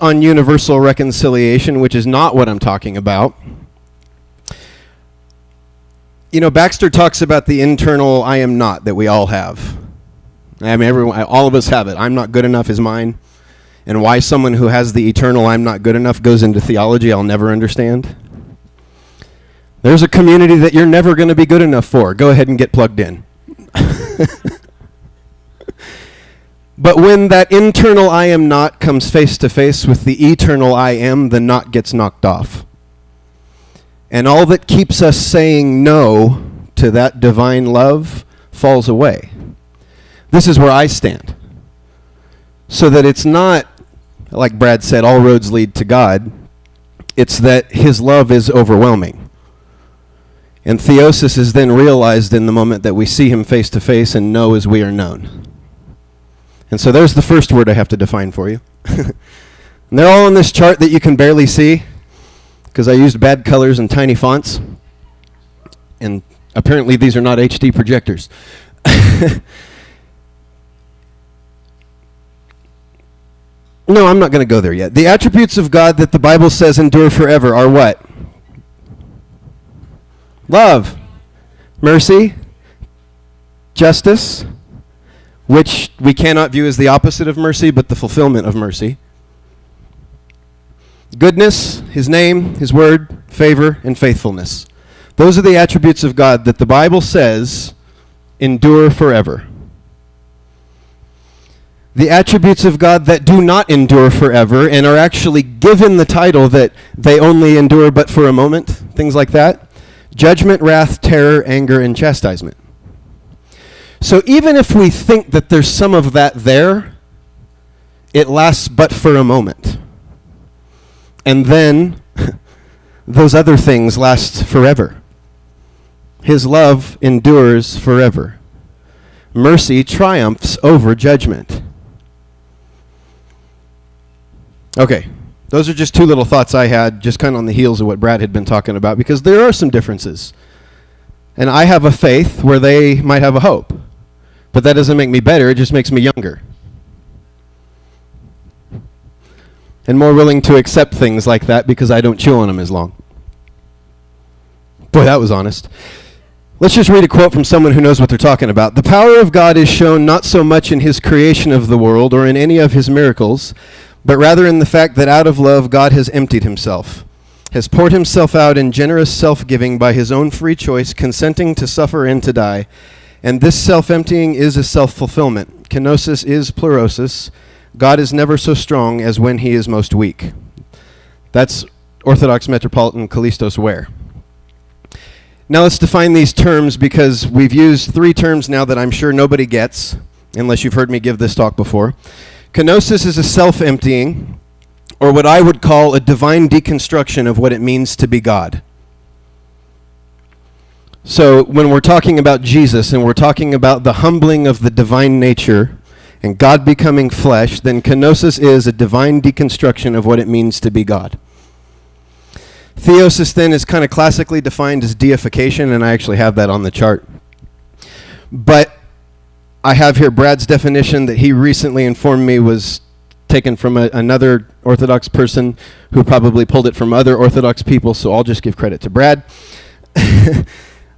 on universal reconciliation, which is not what I'm talking about. Baxter talks about the internal I am not that we all have. I mean, all of us have it. I'm not good enough is mine. And why someone who has the eternal I'm not good enough goes into theology, I'll never understand. There's a community that you're never going to be good enough for. Go ahead and get plugged in. But when that internal I am not comes face to face with the eternal I am, the knot gets knocked off. And all that keeps us saying no to that divine love falls away. This is where I stand. So that it's not, like Brad said, all roads lead to God. It's that his love is overwhelming. And theosis is then realized in the moment that we see him face to face and know as we are known. And so there's the first word I have to define for you. And they're all on this chart that you can barely see because I used bad colors and tiny fonts. And apparently these are not HD projectors. No, I'm not going to go there yet. The attributes of God that the Bible says endure forever are what? Love, mercy, justice, which we cannot view as the opposite of mercy, but the fulfillment of mercy. Goodness, his name, his word, favor, and faithfulness. Those are the attributes of God that the Bible says endure forever. The attributes of God that do not endure forever and are actually given the title that they only endure but for a moment, things like that. Judgment, wrath, terror, anger, and chastisement. So even if we think that there's some of that there, it lasts but for a moment. And then those other things last forever. His love endures forever. Mercy triumphs over judgment. Okay, those are just two little thoughts I had, just kind of on the heels of what Brad had been talking about, because there are some differences. And I have a faith where they might have a hope. But that doesn't make me better, it just makes me younger. And more willing to accept things like that because I don't chew on them as long. Boy, that was honest. Let's just read a quote from someone who knows what they're talking about. The power of God is shown not so much in his creation of the world or in any of his miracles, but rather in the fact that out of love God has emptied himself, has poured himself out in generous self-giving by his own free choice, consenting to suffer and to die. And this self-emptying is a self-fulfillment. Kenosis is pleurosis. God is never so strong as when he is most weak. That's Orthodox Metropolitan Kallistos Ware. Now let's define these terms, because we've used three terms now that I'm sure nobody gets, unless you've heard me give this talk before. Kenosis is a self-emptying, or what I would call a divine deconstruction of what it means to be God. So when we're talking about Jesus and we're talking about the humbling of the divine nature and God becoming flesh, then kenosis is a divine deconstruction of what it means to be God. Theosis then is kind of classically defined as deification, and I actually have that on the chart. But I have here Brad's definition that he recently informed me was taken from another Orthodox person who probably pulled it from other Orthodox people, so I'll just give credit to Brad.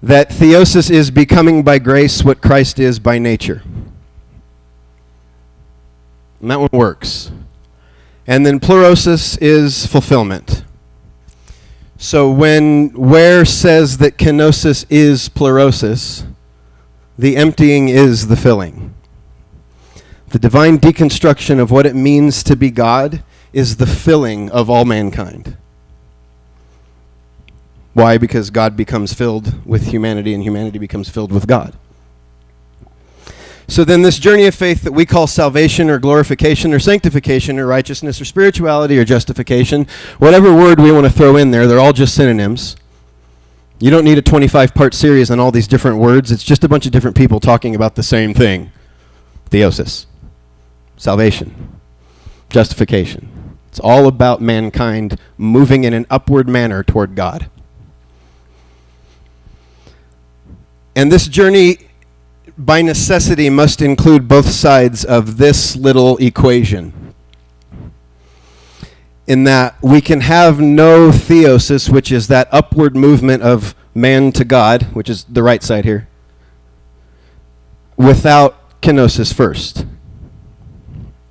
That theosis is becoming by grace what Christ is by nature. And that one works. And then pleurosis is fulfillment. So when Ware says that kenosis is pleurosis, the emptying is the filling. The divine deconstruction of what it means to be God is the filling of all mankind. Why? Because God becomes filled with humanity and humanity becomes filled with God. So then this journey of faith that we call salvation or glorification or sanctification or righteousness or spirituality or justification, whatever word we want to throw in there, they're all just synonyms. You don't need a 25-part series on all these different words. It's just a bunch of different people talking about the same thing. Theosis, salvation, justification. It's all about mankind moving in an upward manner toward God. And this journey, by necessity, must include both sides of this little equation. in that we can have no theosis, which is that upward movement of man to God, which is the right side here, without kenosis first.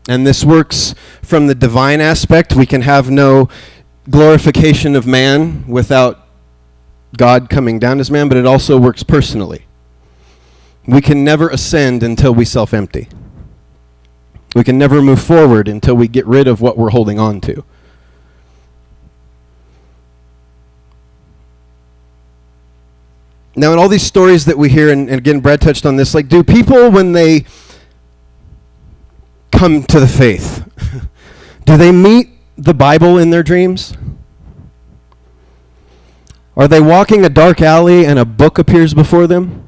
And this works from the divine aspect. We can have no glorification of man without God coming down as man, but it also works personally. We can never ascend until we self-empty. We can never move forward until we get rid of what we're holding on to. Now, in all these stories that we hear, and again, Brad touched on this, like, do people, when they come to the faith, do they meet the Bible in their dreams? Are they walking a dark alley and a book appears before them?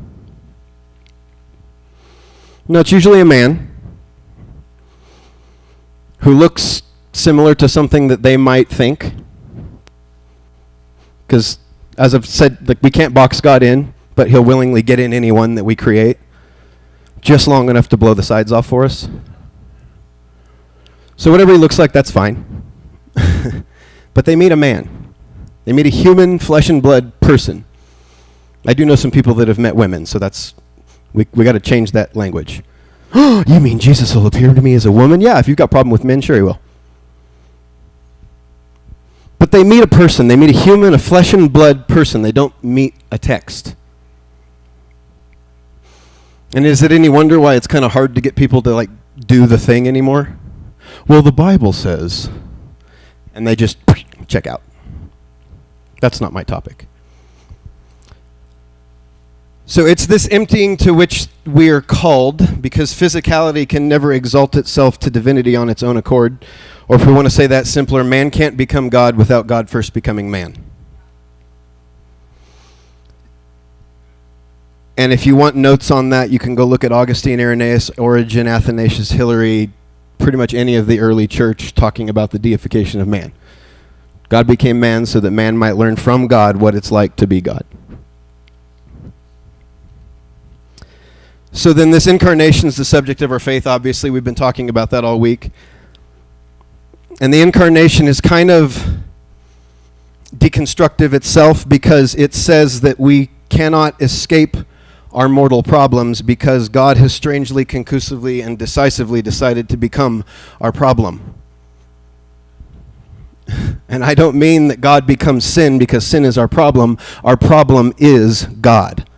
No, it's usually a man who looks similar to something that they might think. Because, as I've said, like, we can't box God in, but he'll willingly get in anyone that we create, just long enough to blow the sides off for us. So whatever he looks like, that's fine. But they meet a man. They meet a human, flesh and blood person. I do know some people that have met women, so that's, we got to change that language. You mean Jesus will appear to me as a woman? Yeah, if you've got a problem with men, sure he will. But they meet a person. They meet a human, a flesh and blood person. They don't meet a text. And is it any wonder why it's kind of hard to get people to, like, do the thing anymore? Well, the Bible says, and they just check out. That's not my topic. So it's this emptying to which we are called, because physicality can never exalt itself to divinity on its own accord. Or if we want to say that simpler, man can't become God without God first becoming man. And if you want notes on that, you can go look at Augustine, Irenaeus, Origen, Athanasius, Hilary, pretty much any of the early church talking about the deification of man. God became man so that man might learn from God what it's like to be God. So then this incarnation is the subject of our faith, obviously. We've been talking about that all week. And the incarnation is kind of deconstructive itself, because it says that we cannot escape our mortal problems because God has strangely, conclusively, and decisively decided to become our problem. And I don't mean that God becomes sin because sin is our problem. Our problem is God.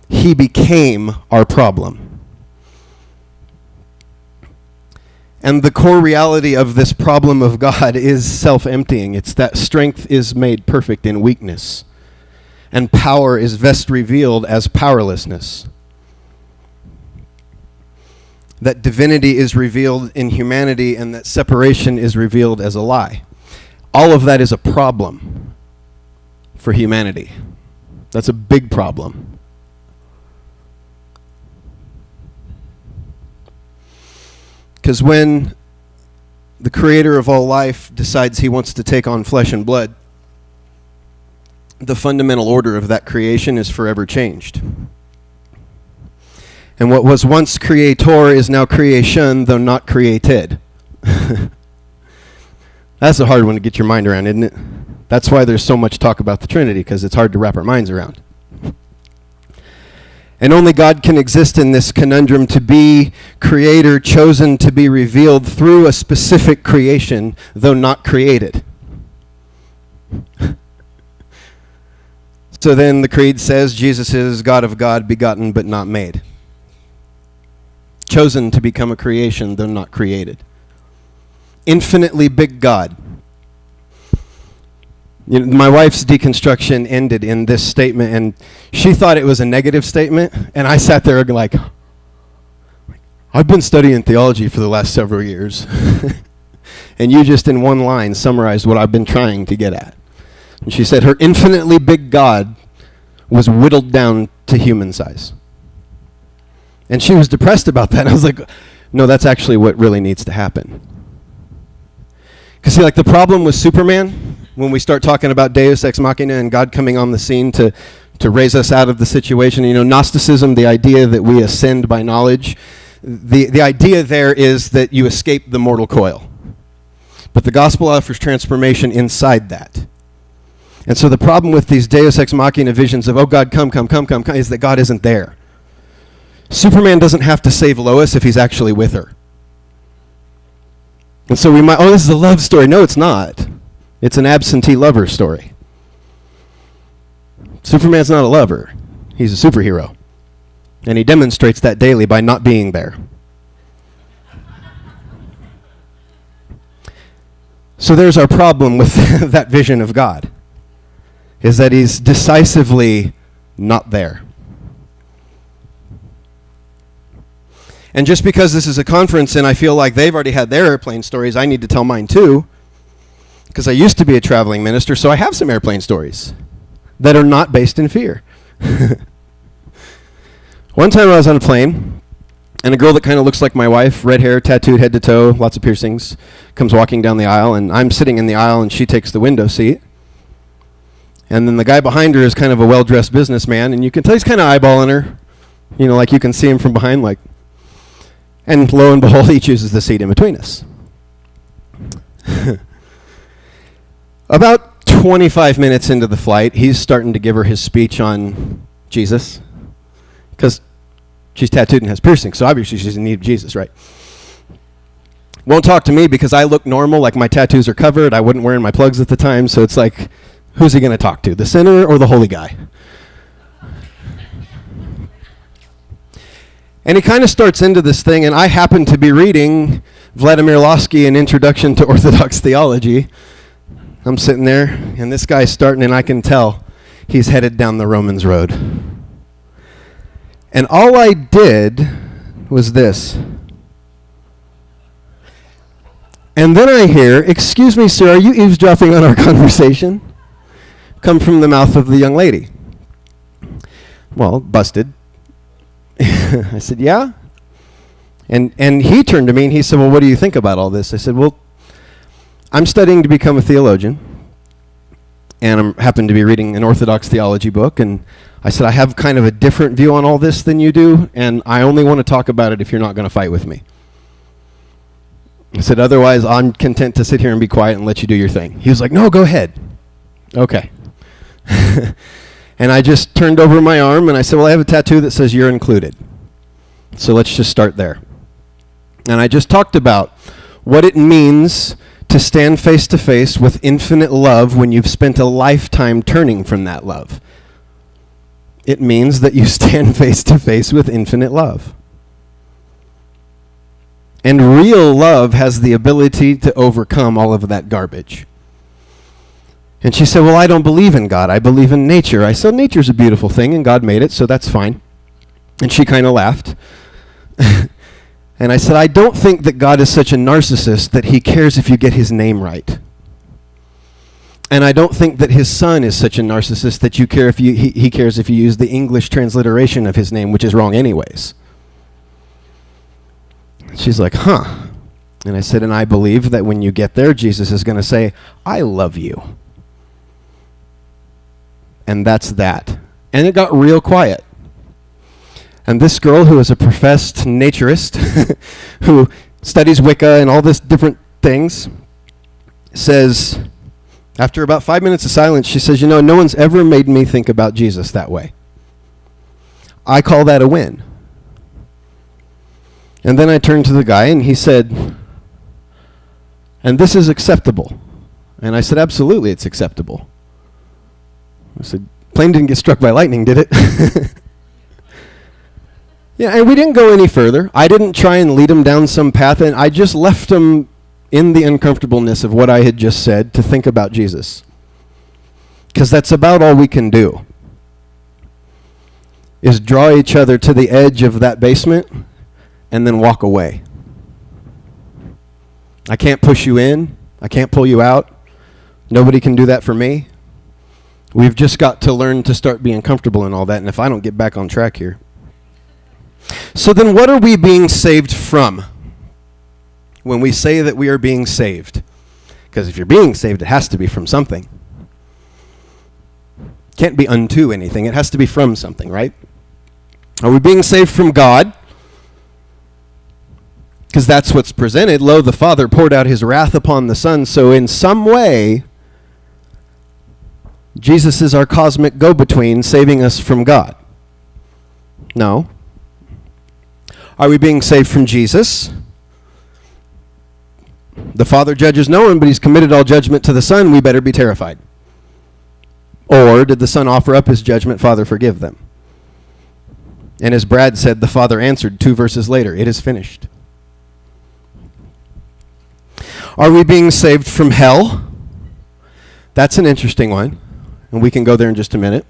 He became our problem. And the core reality of this problem of God is self-emptying. It's that strength is made perfect in weakness, and power is best revealed as powerlessness. That divinity is revealed in humanity, and that separation is revealed as a lie. All of that is a problem for humanity. That's a big problem. Because when the creator of all life decides he wants to take on flesh and blood, the fundamental order of that creation is forever changed. And what was once creator is now creation, though not created. That's a hard one to get your mind around, isn't it? That's why there's so much talk about the Trinity, because it's hard to wrap our minds around. And only God can exist in this conundrum, to be creator, chosen to be revealed through a specific creation, though not created. So then the creed says Jesus is God of God, begotten but not made. Chosen to become a creation, though not created. Infinitely big God. You know, my wife's deconstruction ended in this statement, and she thought it was a negative statement, and I sat there like, I've been studying theology for the last several years, and you just in one line summarized what I've been trying to get at. And she said her infinitely big God was whittled down to human size. And she was depressed about that, and I was like, no, that's actually what really needs to happen. Because see, like, the problem with Superman, when we start talking about Deus Ex Machina and God coming on the scene to raise us out of the situation, you know, Gnosticism, the idea that we ascend by knowledge, the idea there is that you escape the mortal coil. But the gospel offers transformation inside that. And so the problem with these Deus Ex Machina visions of, oh God, come, is that God isn't there. Superman doesn't have to save Lois if he's actually with her. And so we might, oh, this is a love story. No, it's not. It's an absentee lover story. Superman's not a lover. He's a superhero. And he demonstrates that daily by not being there. So there's our problem with that vision of God, is that he's decisively not there. And just because this is a conference and I feel like they've already had their airplane stories, I need to tell mine too, because I used to be a traveling minister, so I have some airplane stories that are not based in fear. One time I was on a plane, and a girl that kind of looks like my wife, red hair, tattooed head to toe, lots of piercings, comes walking down the aisle, and I'm sitting in the aisle, and she takes the window seat. And then the guy behind her is kind of a well-dressed businessman, and you can tell he's kind of eyeballing her. You know, like you can see him from behind, like. And lo and behold, he chooses the seat in between us. About 25 minutes into the flight, he's starting to give her his speech on Jesus, because she's tattooed and has piercings, so obviously she's in need of Jesus, right? Won't talk to me because I look normal, like my tattoos are covered. I wasn't wearing my plugs at the time, so it's like, who's he going to talk to, the sinner or the holy guy? And he kind of starts into this thing, and I happen to be reading Vladimir Losky, An Introduction to Orthodox Theology. I'm sitting there, and this guy's starting, and I can tell he's headed down the Romans road. And all I did was this. And then I hear, "Excuse me, sir, are you eavesdropping on our conversation?" come from the mouth of the young lady. Well, busted. I said, "Yeah?" And he turned to me and he said, "Well, what do you think about all this?" I said, "Well, I'm studying to become a theologian, and I happen to be reading an Orthodox theology book, and I said, I have kind of a different view on all this than you do, and I only want to talk about it if you're not going to fight with me." I said, "Otherwise, I'm content to sit here and be quiet and let you do your thing." He was like, "No, go ahead." Okay. And I just turned over my arm and I said, "Well, I have a tattoo that says you're included. So let's just start there." And I just talked about what it means to stand face to face with infinite love when you've spent a lifetime turning from that love. It means that you stand face to face with infinite love. And real love has the ability to overcome all of that garbage. And she said, "Well, I don't believe in God. I believe in nature." I said, "Nature's a beautiful thing, and God made it, so that's fine." And she kind of laughed. And I said, "I don't think that God is such a narcissist that he cares if you get his name right. And I don't think that his son is such a narcissist that you care if he cares if you use the English transliteration of his name, which is wrong anyways." She's like, "Huh." And I said, "And I believe that when you get there, Jesus is going to say, 'I love you.'" And that's that. And it got real quiet. And this girl, who is a professed naturist, who studies Wicca and all this different things, says, after about 5 minutes of silence, she says, "No one's ever made me think about Jesus that way. I call that a win." And then I turned to the guy and he said, "And this is acceptable?" And I said, "Absolutely, it's acceptable." I said, "Plane didn't get struck by lightning, did it?" Yeah, and we didn't go any further. I didn't try and lead him down some path, and I just left him in the uncomfortableness of what I had just said to think about Jesus. Because that's about all we can do, is draw each other to the edge of that basement and then walk away. I can't push you in. I can't pull you out. Nobody can do that for me. We've just got to learn to start being comfortable in all that, and if I don't get back on track here. So then what are we being saved from when we say that we are being saved? Because if you're being saved, it has to be from something. Can't be unto anything. It has to be from something, right? Are we being saved from God? Because that's what's presented. Lo, the Father poured out his wrath upon the Son. So in some way, Jesus is our cosmic go-between, saving us from God. No. Are we being saved from Jesus? The Father judges no one, but he's committed all judgment to the Son. We better be terrified. Or did the Son offer up his judgment? Father, forgive them. And as Brad said, the Father answered 2 verses later, it is finished. Are we being saved from hell? That's an interesting one, and we can go there in just a minute.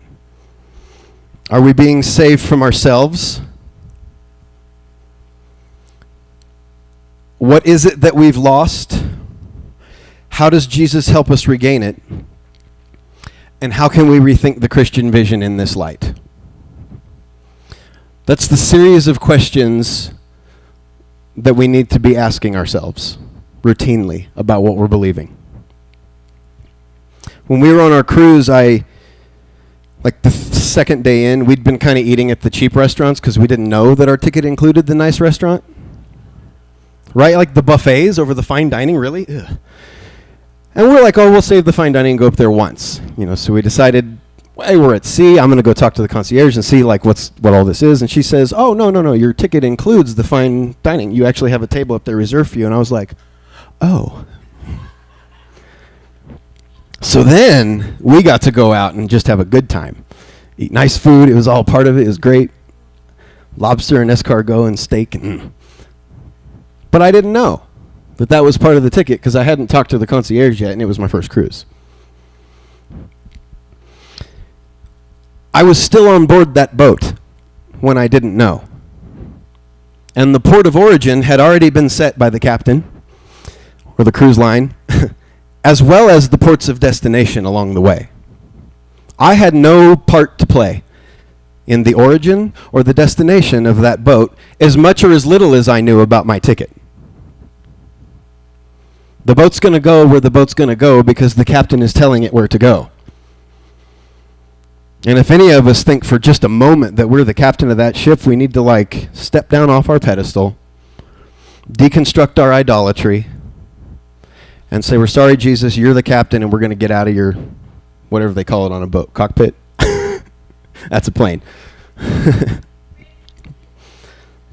Are we being saved from ourselves? What is it that we've lost? How does Jesus help us regain it? And how can we rethink the Christian vision in this light? That's the series of questions that we need to be asking ourselves routinely about what we're believing. When we were on our cruise, like the second day in, we'd been kind of eating at the cheap restaurants because we didn't know that our ticket included the nice restaurant. Right? Like the buffets over the fine dining, really? Ugh. And we're like, oh, we'll save the fine dining and go up there once. So we decided, hey, we're at sea. I'm going to go talk to the concierge and see what all this is. And she says, oh, no, your ticket includes the fine dining. You actually have a table up there reserved for you. And I was like, oh. So then we got to go out and just have a good time. Eat nice food. It was all part of it. It was great. Lobster and escargot and steak. But I didn't know that was part of the ticket because I hadn't talked to the concierge yet, and it was my first cruise. I was still on board that boat when I didn't know. And the port of origin had already been set by the captain or the cruise line, as well as the ports of destination along the way. I had no part to play in the origin or the destination of that boat, as much or as little as I knew about my ticket. The boat's going to go where the boat's going to go because the captain is telling it where to go. And if any of us think for just a moment that we're the captain of that ship, we need to step down off our pedestal, deconstruct our idolatry, and say, we're sorry, Jesus, you're the captain, and we're going to get out of your, whatever they call it on a boat, cockpit. That's a plane.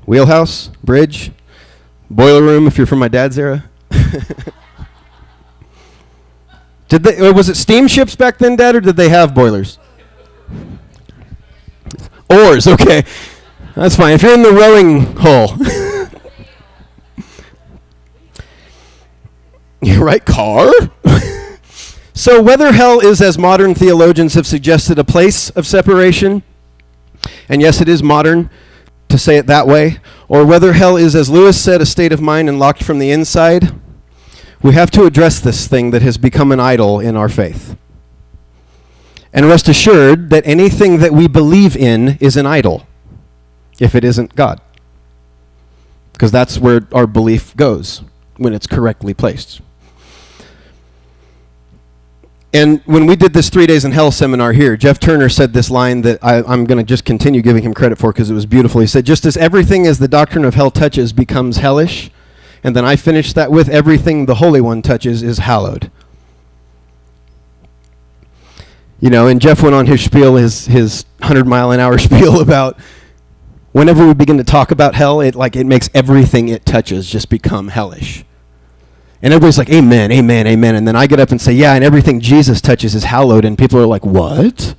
Wheelhouse, bridge, boiler room if you're from my dad's era. Was it steamships back then, Dad, or did they have boilers? Oars, okay. That's fine. If you're in the rowing hull. You're right, car? So whether hell is, as modern theologians have suggested, a place of separation, and yes, it is modern to say it that way, or whether hell is, as Lewis said, a state of mind and locked from the inside, we have to address this thing that has become an idol in our faith. And rest assured that anything that we believe in is an idol, if it isn't God. Because that's where our belief goes, when it's correctly placed. And when we did this 3 Days in Hell seminar here, Jeff Turner said this line that I'm going to just continue giving him credit for because it was beautiful. He said, just as everything as the doctrine of hell touches becomes hellish, and then I finished that with everything the Holy One touches is hallowed. And Jeff went on his spiel, his 100-mile-an-hour spiel about whenever we begin to talk about hell, it makes everything it touches just become hellish. And everybody's like, amen, amen, amen. And then I get up and say, yeah, and everything Jesus touches is hallowed. And people are like, what?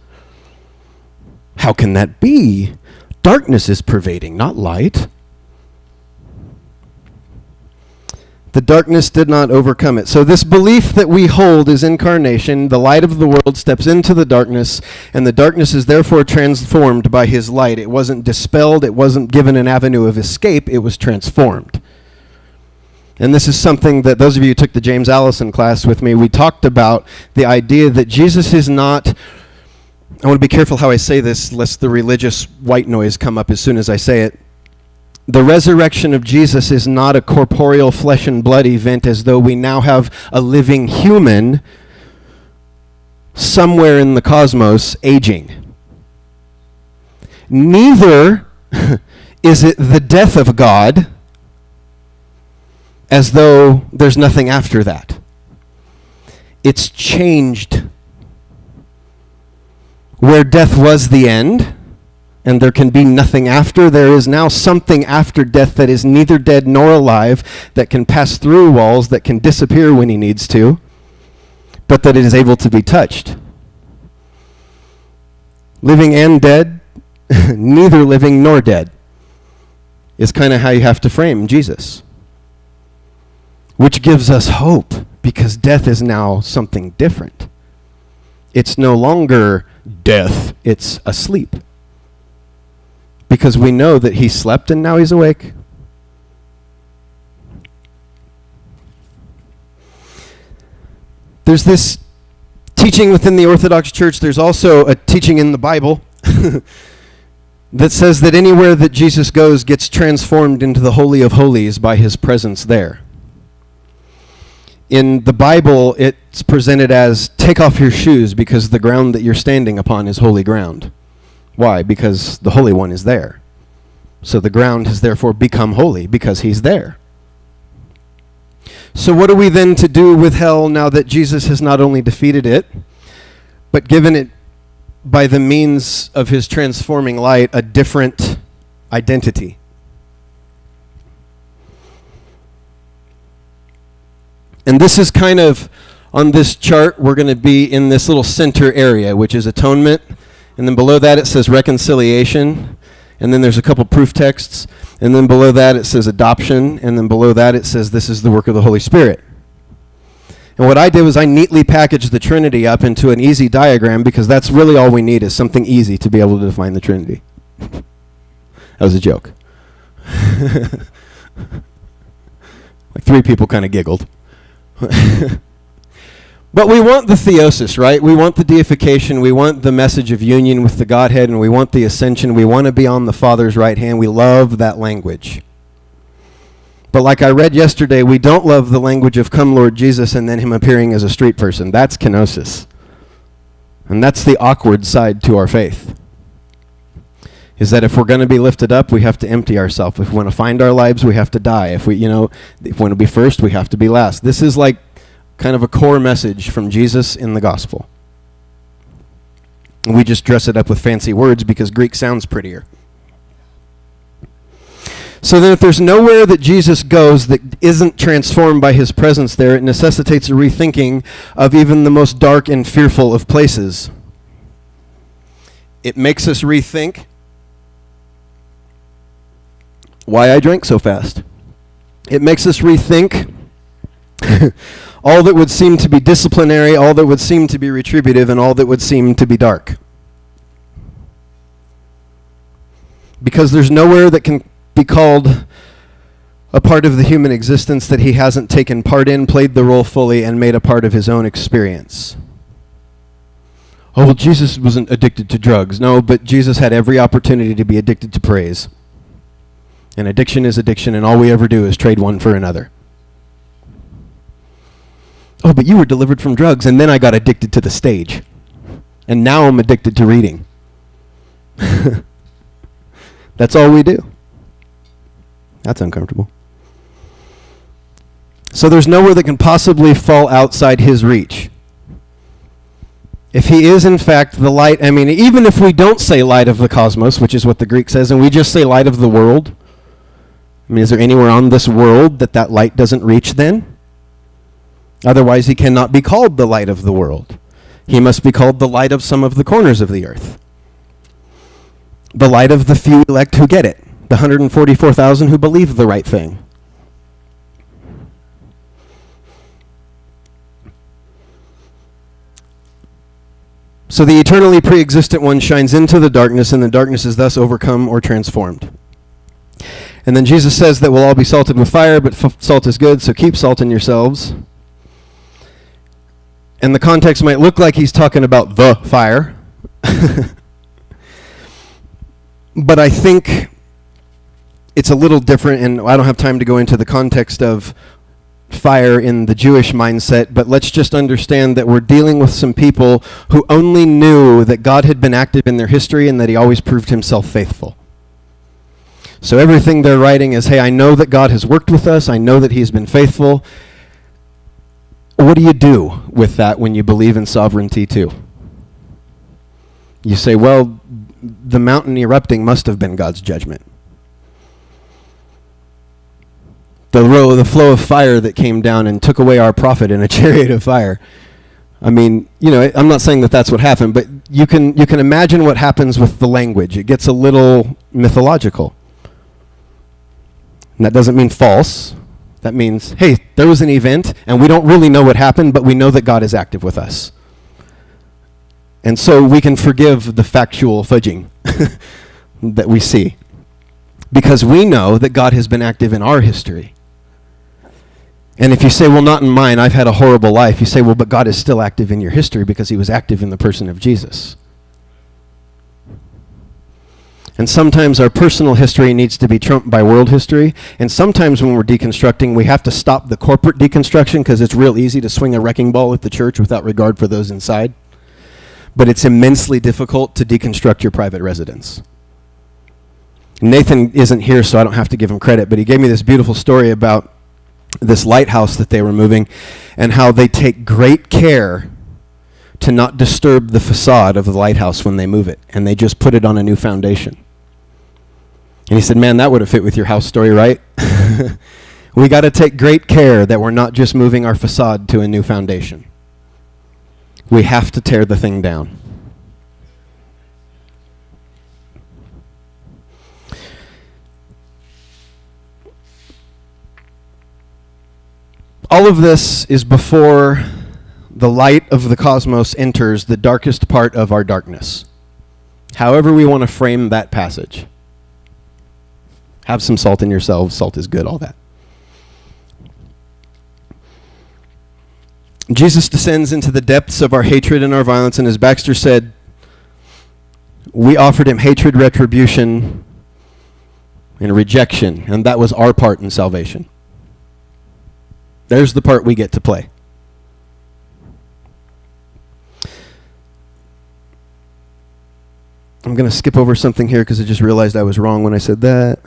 How can that be? Darkness is pervading, not light. The darkness did not overcome it. So this belief that we hold is incarnation. The light of the world steps into the darkness, and the darkness is therefore transformed by his light. It wasn't dispelled. It wasn't given an avenue of escape. It was transformed. And this is something that those of you who took the James Allison class with me, we talked about the idea that Jesus is not, I want to be careful how I say this, lest the religious white noise come up as soon as I say it. The resurrection of Jesus is not a corporeal flesh and blood event as though we now have a living human somewhere in the cosmos aging. Neither is it the death of God as though there's nothing after that. It's changed. Where death was the end, and there can be nothing after, there is now something after death that is neither dead nor alive, that can pass through walls, that can disappear when he needs to, but that it is able to be touched. Living and dead, neither living nor dead, is kind of how you have to frame Jesus. Which gives us hope, because death is now something different. It's no longer death, it's asleep. Because we know that he slept and now he's awake. There's this teaching within the Orthodox Church. There's also a teaching in the Bible that says that anywhere that Jesus goes gets transformed into the Holy of Holies by his presence there. In the Bible, it's presented as, take off your shoes because the ground that you're standing upon is holy ground. Why? Because the Holy One is there. So the ground has therefore become holy because he's there. So what are we then to do with hell now that Jesus has not only defeated it, but given it, by the means of his transforming light, a different identity? And this is kind of, on this chart, we're going to be in this little center area, which is atonement. And then below that it says reconciliation. And then there's a couple proof texts. And then below that it says adoption. And then below that it says this is the work of the Holy Spirit. And what I did was I neatly packaged the Trinity up into an easy diagram, because that's really all we need, is something easy to be able to define the Trinity. That was a joke. Like 3 people kind of giggled. But we want the theosis, right? We want the deification. We want the message of union with the Godhead, and we want the ascension. We want to be on the Father's right hand. We love that language. But like I read yesterday, we don't love the language of come Lord Jesus and then him appearing as a street person. That's kenosis. And that's the awkward side to our faith. Is that if we're going to be lifted up, we have to empty ourselves. If we want to find our lives, we have to die. If we want to be first, we have to be last. This is like kind of a core message from Jesus in the gospel. And we just dress it up with fancy words because Greek sounds prettier. So then if there's nowhere that Jesus goes that isn't transformed by his presence there, it necessitates a rethinking of even the most dark and fearful of places. It makes us rethink why I drank so fast. It makes us rethink all that would seem to be disciplinary, all that would seem to be retributive, and all that would seem to be dark. Because there's nowhere that can be called a part of the human existence that he hasn't taken part in, played the role fully, and made a part of his own experience. Oh, well, Jesus wasn't addicted to drugs. No, but Jesus had every opportunity to be addicted to praise. And addiction is addiction, and all we ever do is trade one for another. Oh, but you were delivered from drugs, and then I got addicted to the stage. And now I'm addicted to reading. That's all we do. That's uncomfortable. So there's nowhere that can possibly fall outside his reach. If he is in fact the light, even if we don't say light of the cosmos, which is what the Greek says, and we just say light of the world, is there anywhere on this world that light doesn't reach then? Otherwise he cannot be called the light of the world. He must be called the light of some of the corners of the earth. The light of the few elect who get it. The 144,000 who believe the right thing. So the eternally pre-existent one shines into the darkness, and the darkness is thus overcome or transformed. And then Jesus says that we'll all be salted with fire, but salt is good, so keep salt in yourselves. And the context might look like he's talking about the fire. But I think it's a little different, and I don't have time to go into the context of fire in the Jewish mindset, but let's just understand that we're dealing with some people who only knew that God had been active in their history and that he always proved himself faithful. So everything they're writing is, hey, I know that God has worked with us. I know that he's been faithful. What do you do with that when you believe in sovereignty too? You say, well, the mountain erupting must have been God's judgment. The flow of fire that came down and took away our prophet in a chariot of fire. I mean, I'm not saying that that's what happened, but you can imagine what happens with the language. It gets a little mythological. And that doesn't mean false. That means, hey, there was an event, and we don't really know what happened, but we know that God is active with us. And so we can forgive the factual fudging that we see, because we know that God has been active in our history. And if you say, well, not in mine, I've had a horrible life, you say, well, but God is still active in your history because he was active in the person of Jesus. And sometimes our personal history needs to be trumped by world history. And sometimes when we're deconstructing, we have to stop the corporate deconstruction because it's real easy to swing a wrecking ball at the church without regard for those inside. But it's immensely difficult to deconstruct your private residence. Nathan isn't here, so I don't have to give him credit, but he gave me this beautiful story about this lighthouse that they were moving and how they take great care to not disturb the facade of the lighthouse when they move it, and they just put it on a new foundation. And he said, man, that would have fit with your house story, right? We got to take great care that we're not just moving our facade to a new foundation. We have to tear the thing down. All of this is before the light of the cosmos enters the darkest part of our darkness. However we want to frame that passage. Have some salt in yourselves. Salt is good, all that. Jesus descends into the depths of our hatred and our violence, and as Baxter said, we offered him hatred, retribution, and rejection, and that was our part in salvation. There's the part we get to play. I'm going to skip over something here because I just realized I was wrong when I said that.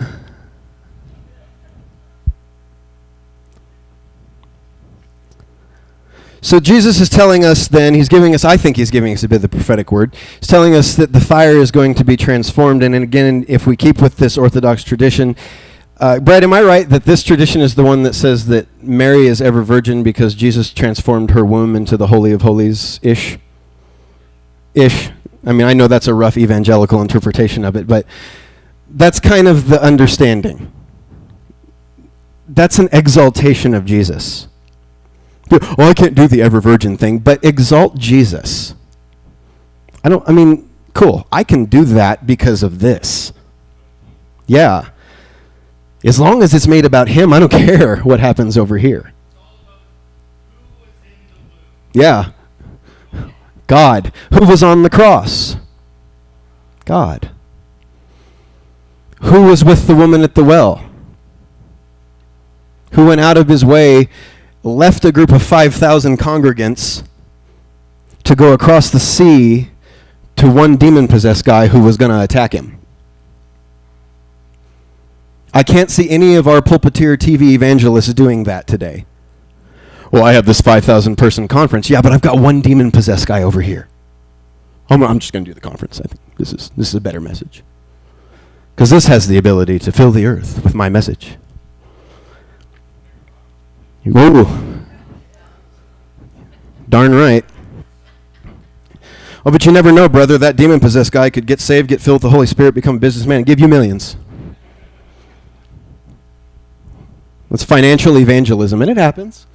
So Jesus is telling us then, I think he's giving us a bit of the prophetic word. He's telling us that the fire is going to be transformed. And again, if we keep with this Orthodox tradition, Brad, am I right that this tradition is the one that says that Mary is ever virgin because Jesus transformed her womb into the Holy of Holies-ish? I mean, I know that's a rough evangelical interpretation of it, but that's kind of the understanding. That's an exaltation of Jesus. Oh, I can't do the ever virgin thing, but exalt Jesus. Cool. I can do that because of this. Yeah. As long as it's made about him, I don't care what happens over here. Yeah. God. Who was on the cross? God. Who was with the woman at the well? Who went out of his way, left a group of 5,000 congregants to go across the sea to one demon-possessed guy who was going to attack him? I can't see any of our pulpiteer TV evangelists doing that today. Well, I have this 5,000 person conference. Yeah, but I've got one demon-possessed guy over here. I'm just going to do the conference. I think this is a better message. Because this has the ability to fill the earth with my message. Whoa. Darn right. Oh, but you never know, brother. That demon-possessed guy could get saved, get filled with the Holy Spirit, become a businessman, and give you millions. That's financial evangelism, and it happens.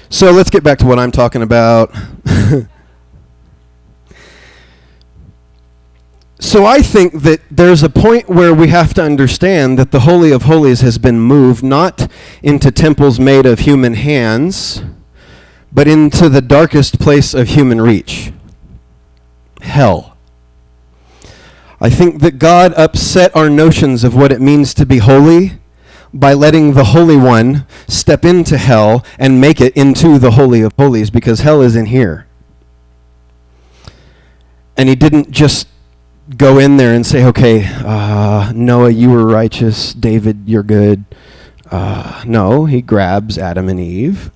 So let's get back to what I'm talking about. So I think that there's a point where we have to understand that the Holy of Holies has been moved not into temples made of human hands, but into the darkest place of human reach, hell. I think that God upset our notions of what it means to be holy by letting the Holy One step into hell and make it into the Holy of Holies, because hell is in here. And he didn't just go in there and say, okay, Noah, you were righteous. David, you're good. No, he grabs Adam and Eve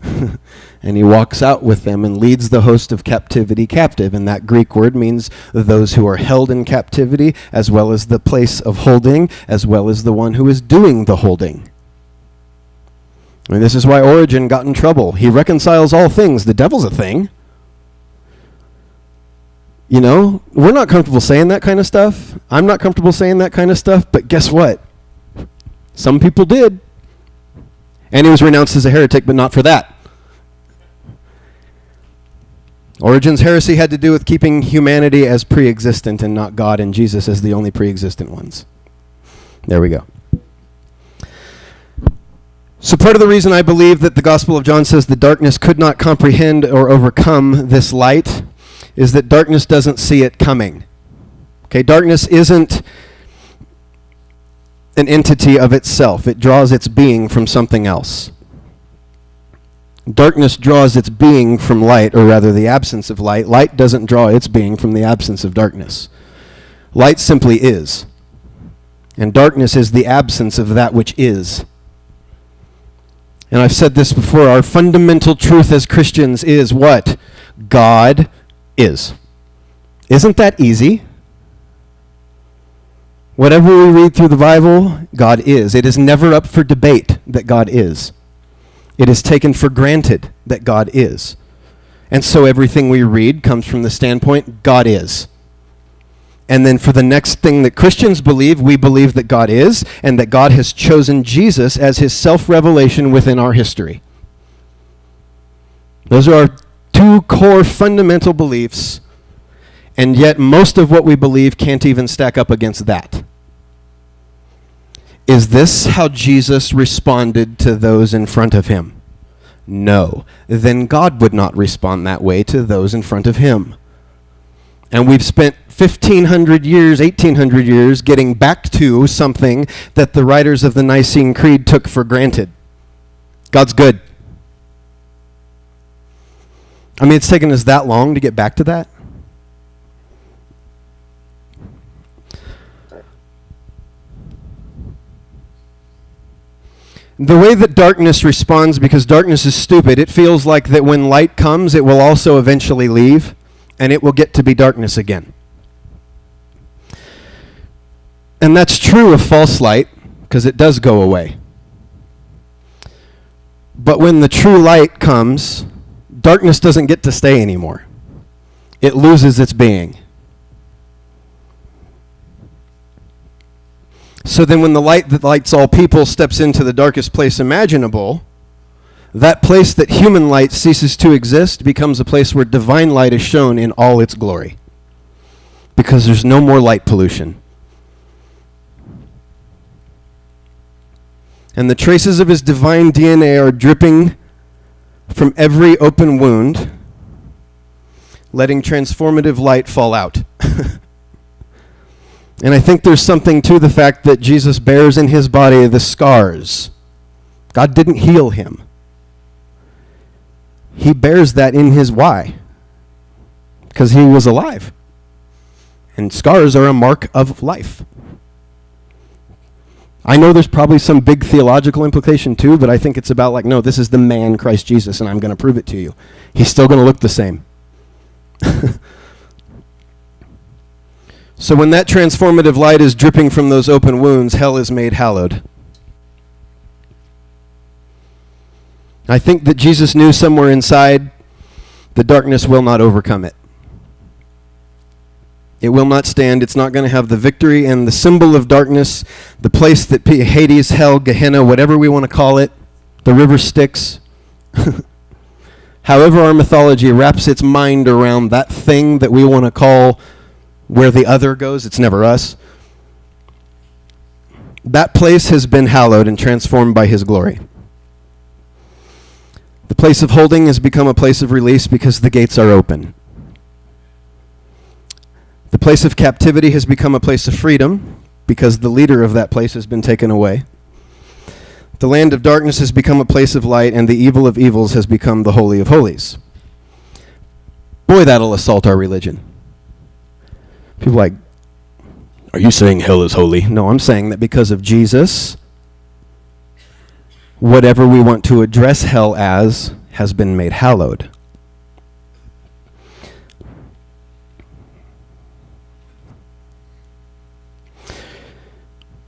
and he walks out with them and leads the host of captivity captive. And that Greek word means those who are held in captivity, as well as the place of holding, as well as the one who is doing the holding. I mean, this is why Origen got in trouble. He reconciles all things. The devil's a thing. You know, we're not comfortable saying that kind of stuff. I'm not comfortable saying that kind of stuff, but guess what? Some people did. And he was renounced as a heretic, but not for that. Origen's heresy had to do with keeping humanity as pre-existent and not God and Jesus as the only pre-existent ones. There we go. So part of the reason I believe that the Gospel of John says the darkness could not comprehend or overcome this light is that darkness doesn't see it coming. Okay, darkness isn't an entity of itself. It draws its being from something else. Darkness draws its being from light, or rather the absence of light. Light doesn't draw its being from the absence of darkness. Light simply is. And darkness is the absence of that which is. And I've said this before, our fundamental truth as Christians is what? God is. Isn't that easy? Whatever we read through the Bible, God is. It is never up for debate that God is. It is taken for granted that God is. And so everything we read comes from the standpoint, God is. And then for the next thing that Christians believe, we believe that God is, and that God has chosen Jesus as his self-revelation within our history. Those are our two core fundamental beliefs, and yet most of what we believe can't even stack up against that. Is this how Jesus responded to those in front of him? No. Then God would not respond that way to those in front of him. And we've spent 1,500 years, 1,800 years getting back to something that the writers of the Nicene Creed took for granted. God's good. I mean, it's taken us that long to get back to that. The way that darkness responds, because darkness is stupid, it feels like that when light comes, it will also eventually leave, and it will get to be darkness again. And that's true of false light, because it does go away. But when the true light comes, darkness doesn't get to stay anymore. It loses its being. So then when the light that lights all people steps into the darkest place imaginable, that place that human light ceases to exist becomes a place where divine light is shown in all its glory. Because there's no more light pollution. And the traces of his divine DNA are dripping from every open wound, letting transformative light fall out. And I think there's something to the fact that Jesus bears in his body the scars. God didn't heal him. He bears that in his why? Because he was alive. And scars are a mark of life. I know there's probably some big theological implication too, but I think it's about like, no, this is the man Christ Jesus, and I'm going to prove it to you. He's still going to look the same. So when that transformative light is dripping from those open wounds, hell is made hallowed. I think that Jesus knew somewhere inside the darkness will not overcome it. It will not stand. It's not going to have the victory, and the symbol of darkness, the place that Hades, hell, Gehenna, whatever we want to call it, the river Styx, however our mythology wraps its mind around that thing that we want to call where the other goes, it's never us. That place has been hallowed and transformed by his glory. The place of holding has become a place of release because the gates are open. The place of captivity has become a place of freedom because the leader of that place has been taken away. The land of darkness has become a place of light, and the evil of evils has become the holy of holies. Boy, that'll assault our religion. People are like, Are you saying hell is holy? No, I'm saying that because of Jesus, whatever we want to address hell as has been made hallowed.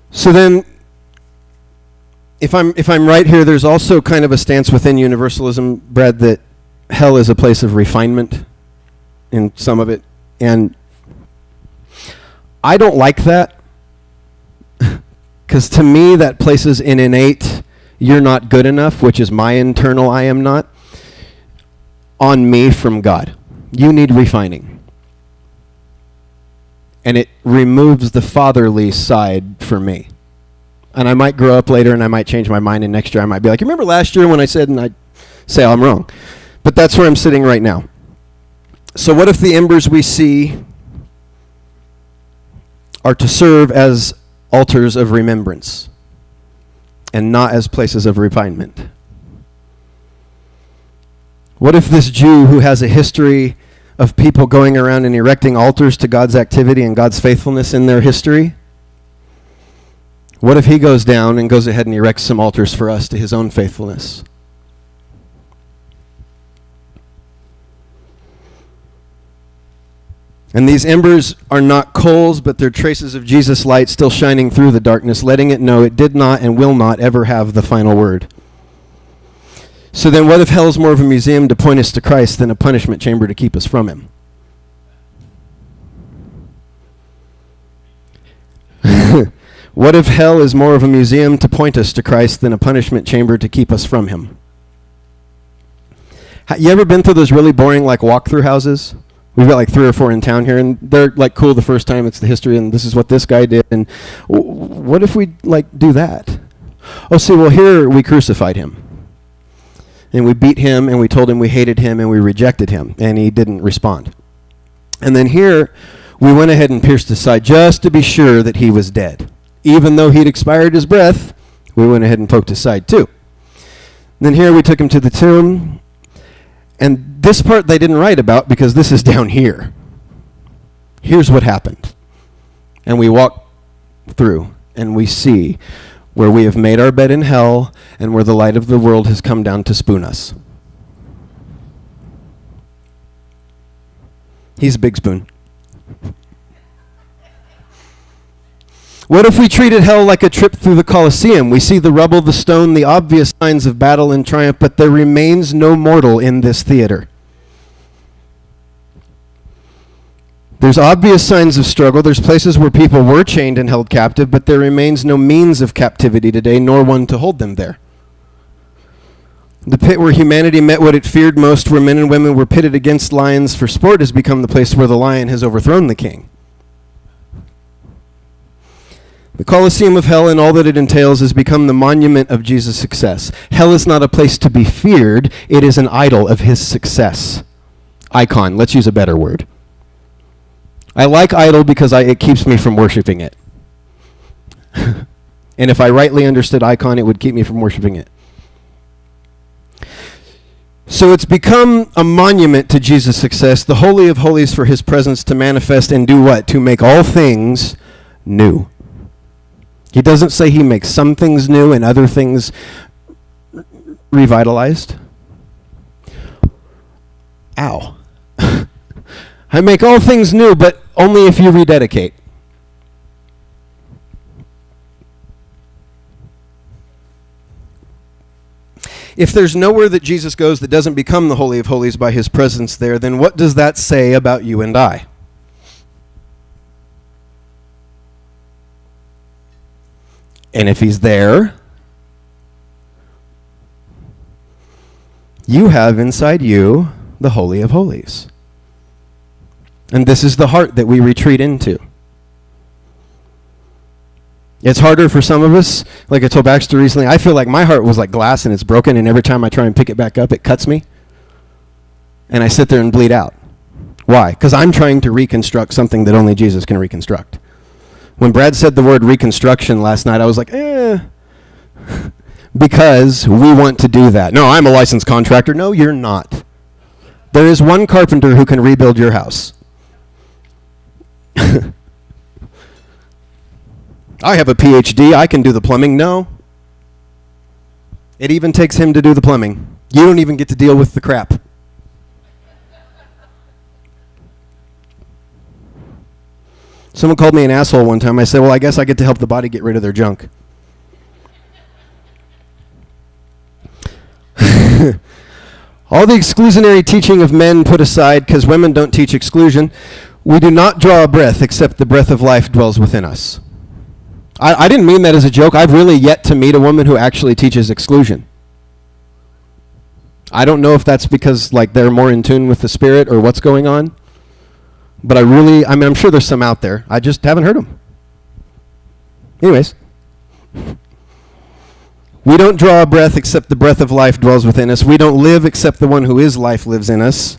So then, if I'm right here, there's also kind of a stance within universalism, Brad, that hell is a place of refinement in some of it. And I don't like that, because to me that places an innate, you're not good enough, which is my internal I am not, on me from God. You need refining. And it removes the fatherly side for me. And I might grow up later and I might change my mind, and next year I might be like, you remember last year when I said, and I say I'm wrong. But that's where I'm sitting right now. So what if the embers we see are to serve as altars of remembrance and not as places of refinement? What if this Jew who has a history of people going around and erecting altars to God's activity and God's faithfulness in their history, what if he goes down and goes ahead and erects some altars for us to his own faithfulness? And these embers are not coals, but they're traces of Jesus' light still shining through the darkness, letting it know it did not and will not ever have the final word. So then what if hell is more of a museum to point us to Christ than a punishment chamber to keep us from him? What if hell is more of a museum to point us to Christ than a punishment chamber to keep us from him? You ever been to those really boring like walk-through houses? We've got like 3 or 4 in town here, and they're like cool the first time. It's the history, and this is what this guy did. And what if we like do that? Oh, see, well, here we crucified him. And we beat him, and we told him we hated him, and we rejected him, and he didn't respond. And then here, we went ahead and pierced his side just to be sure that he was dead. Even though he'd expired his breath, we went ahead and poked his side too. And then here we took him to the tomb, and this part they didn't write about because this is down here. Here's what happened. And we walk through, and we see where we have made our bed in hell and where the light of the world has come down to spoon us. He's a big spoon. What if we treated hell like a trip through the Colosseum? We see the rubble, the stone, the obvious signs of battle and triumph, but there remains no mortal in this theater. There's obvious signs of struggle. There's places where people were chained and held captive, but there remains no means of captivity today, nor one to hold them there. The pit where humanity met what it feared most, where men and women were pitted against lions for sport, has become the place where the lion has overthrown the king. The Colosseum of hell and all that it entails has become the monument of Jesus' success. Hell is not a place to be feared. It is an idol of his success. Icon. Let's use a better word. I like idol because it keeps me from worshiping it. And if I rightly understood icon, it would keep me from worshiping it. So it's become a monument to Jesus' success, the Holy of Holies for his presence to manifest and do what? To make all things new. He doesn't say he makes some things new and other things revitalized. Ow. I make all things new, but only if you rededicate. If there's nowhere that Jesus goes that doesn't become the Holy of Holies by his presence there, then what does that say about you and I? And if he's there, you have inside you the Holy of Holies. And this is the heart that we retreat into. It's harder for some of us. Like I told Baxter recently, I feel like my heart was like glass and it's broken, and every time I try and pick it back up, it cuts me. And I sit there and bleed out. Why? Because I'm trying to reconstruct something that only Jesus can reconstruct. When Brad said the word reconstruction last night, I was like, because we want to do that. No, I'm a licensed contractor. No, you're not. There is one carpenter who can rebuild your house. I have a PhD, I can do the plumbing. No. It even takes him to do the plumbing. You don't even get to deal with the crap. Someone called me an asshole one time. I said, well, I guess I get to help the body get rid of their junk. All the exclusionary teaching of men put aside, because women don't teach exclusion, we do not draw a breath except the breath of life dwells within us. I didn't mean that as a joke. I've really yet to meet a woman who actually teaches exclusion. I don't know if that's because like they're more in tune with the Spirit or what's going on. But I'm sure there's some out there. I just haven't heard them. Anyways. We don't draw a breath except the breath of life dwells within us. We don't live except the one who is life lives in us.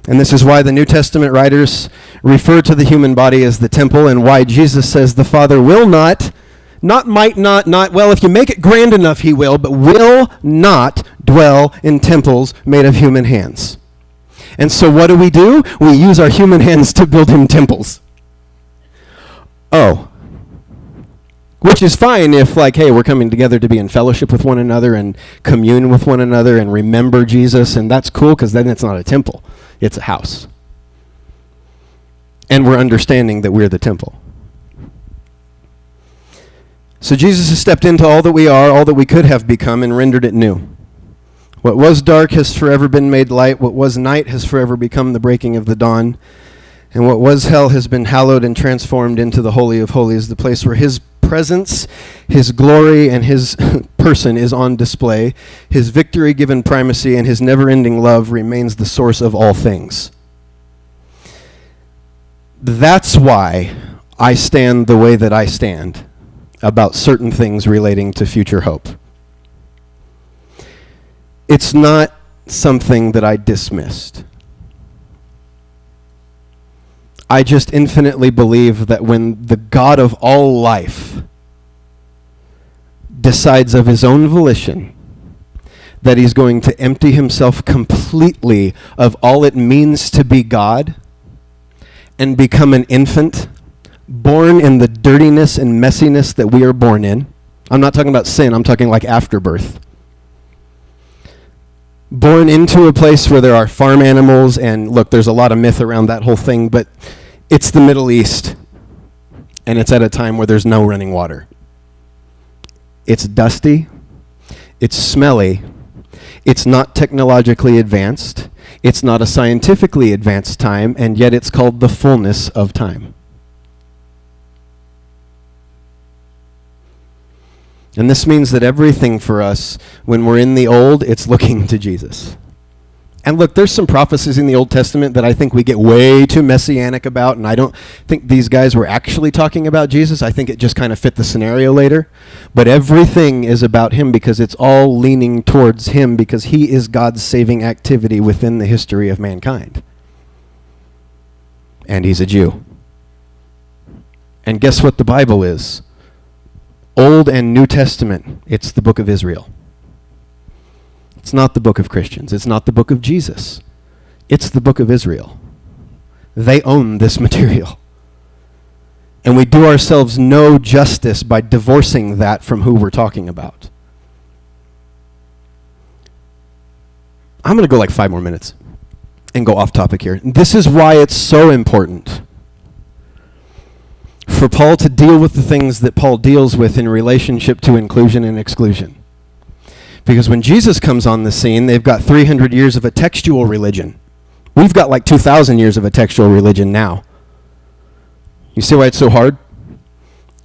And this is why the New Testament writers refer to the human body as the temple, and why Jesus says the Father will not, might not, well, if you make it grand enough, he will, but will not dwell in temples made of human hands. And so what do? We use our human hands to build him temples. Oh. Which is fine if, like, hey, we're coming together to be in fellowship with one another and commune with one another and remember Jesus, and that's cool because then it's not a temple. It's a house. And we're understanding that we're the temple. So Jesus has stepped into all that we are, all that we could have become, and rendered it new. What was dark has forever been made light. What was night has forever become the breaking of the dawn. And what was hell has been hallowed and transformed into the Holy of Holies, the place where his presence, his glory, and his person is on display. His victory given primacy and his never-ending love remains the source of all things. That's why I stand the way that I stand about certain things relating to future hope. It's not something that I dismissed. I just infinitely believe that when the God of all life decides of his own volition that he's going to empty himself completely of all it means to be God and become an infant, born in the dirtiness and messiness that we are born in. I'm not talking about sin, I'm talking like afterbirth. Born into a place where there are farm animals, and look, there's a lot of myth around that whole thing, but it's the Middle East, and it's at a time where there's no running water. It's dusty, it's smelly, it's not technologically advanced, it's not a scientifically advanced time, and yet it's called the fullness of time. And this means that everything for us, when we're in the old, it's looking to Jesus. And look, there's some prophecies in the Old Testament that I think we get way too messianic about, and I don't think these guys were actually talking about Jesus. I think it just kind of fit the scenario later. But everything is about him because it's all leaning towards him because he is God's saving activity within the history of mankind. And he's a Jew. And guess what the Bible is? Old and New Testament, it's the book of Israel. It's not the book of Christians. It's not the book of Jesus. It's the book of Israel. They own this material. And we do ourselves no justice by divorcing that from who we're talking about. I'm going to go like 5 more minutes and go off topic here. This is why it's so important for Paul to deal with the things that Paul deals with in relationship to inclusion and exclusion. Because when Jesus comes on the scene, they've got 300 years of a textual religion. We've got like 2,000 years of a textual religion now. You see why it's so hard?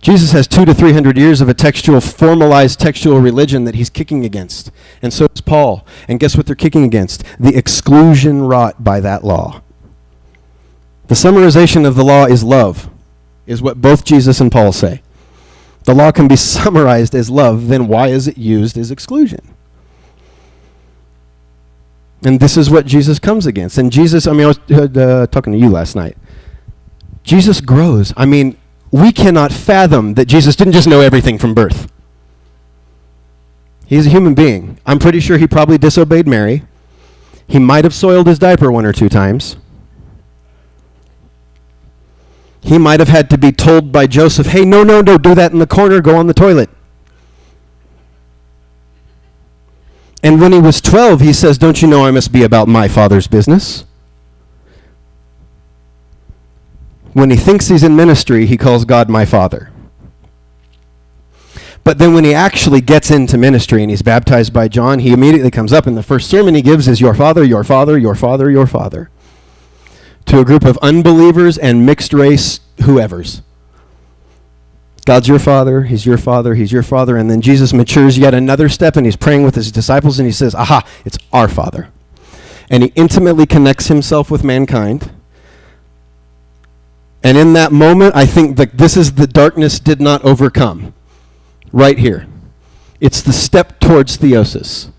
Jesus has 200 to 300 years of a textual, formalized textual religion that he's kicking against. And so does Paul. And guess what they're kicking against? The exclusion wrought by that law. The summarization of the law is love, is what both Jesus and Paul say. The law can be summarized as love, then why is it used as exclusion? And this is what Jesus comes against. And Jesus, I was talking to you last night. Jesus grows. We cannot fathom that Jesus didn't just know everything from birth. He's a human being. I'm pretty sure he probably disobeyed Mary. He might have soiled his diaper 1 or 2 times. He might have had to be told by Joseph, hey, no, do that in the corner, go on the toilet. And when he was 12, he says, don't you know I must be about my Father's business? When he thinks he's in ministry, he calls God my Father. But then when he actually gets into ministry and he's baptized by John, he immediately comes up, and the first sermon he gives is, your Father, your Father, your Father, your Father, to a group of unbelievers and mixed race whoever's. God's your Father, he's your Father, he's your Father, and then Jesus matures yet another step, and he's praying with his disciples, and he says, aha, it's our Father. And he intimately connects himself with mankind. And in that moment, I think that this is the darkness did not overcome. Right here. It's the step towards theosis.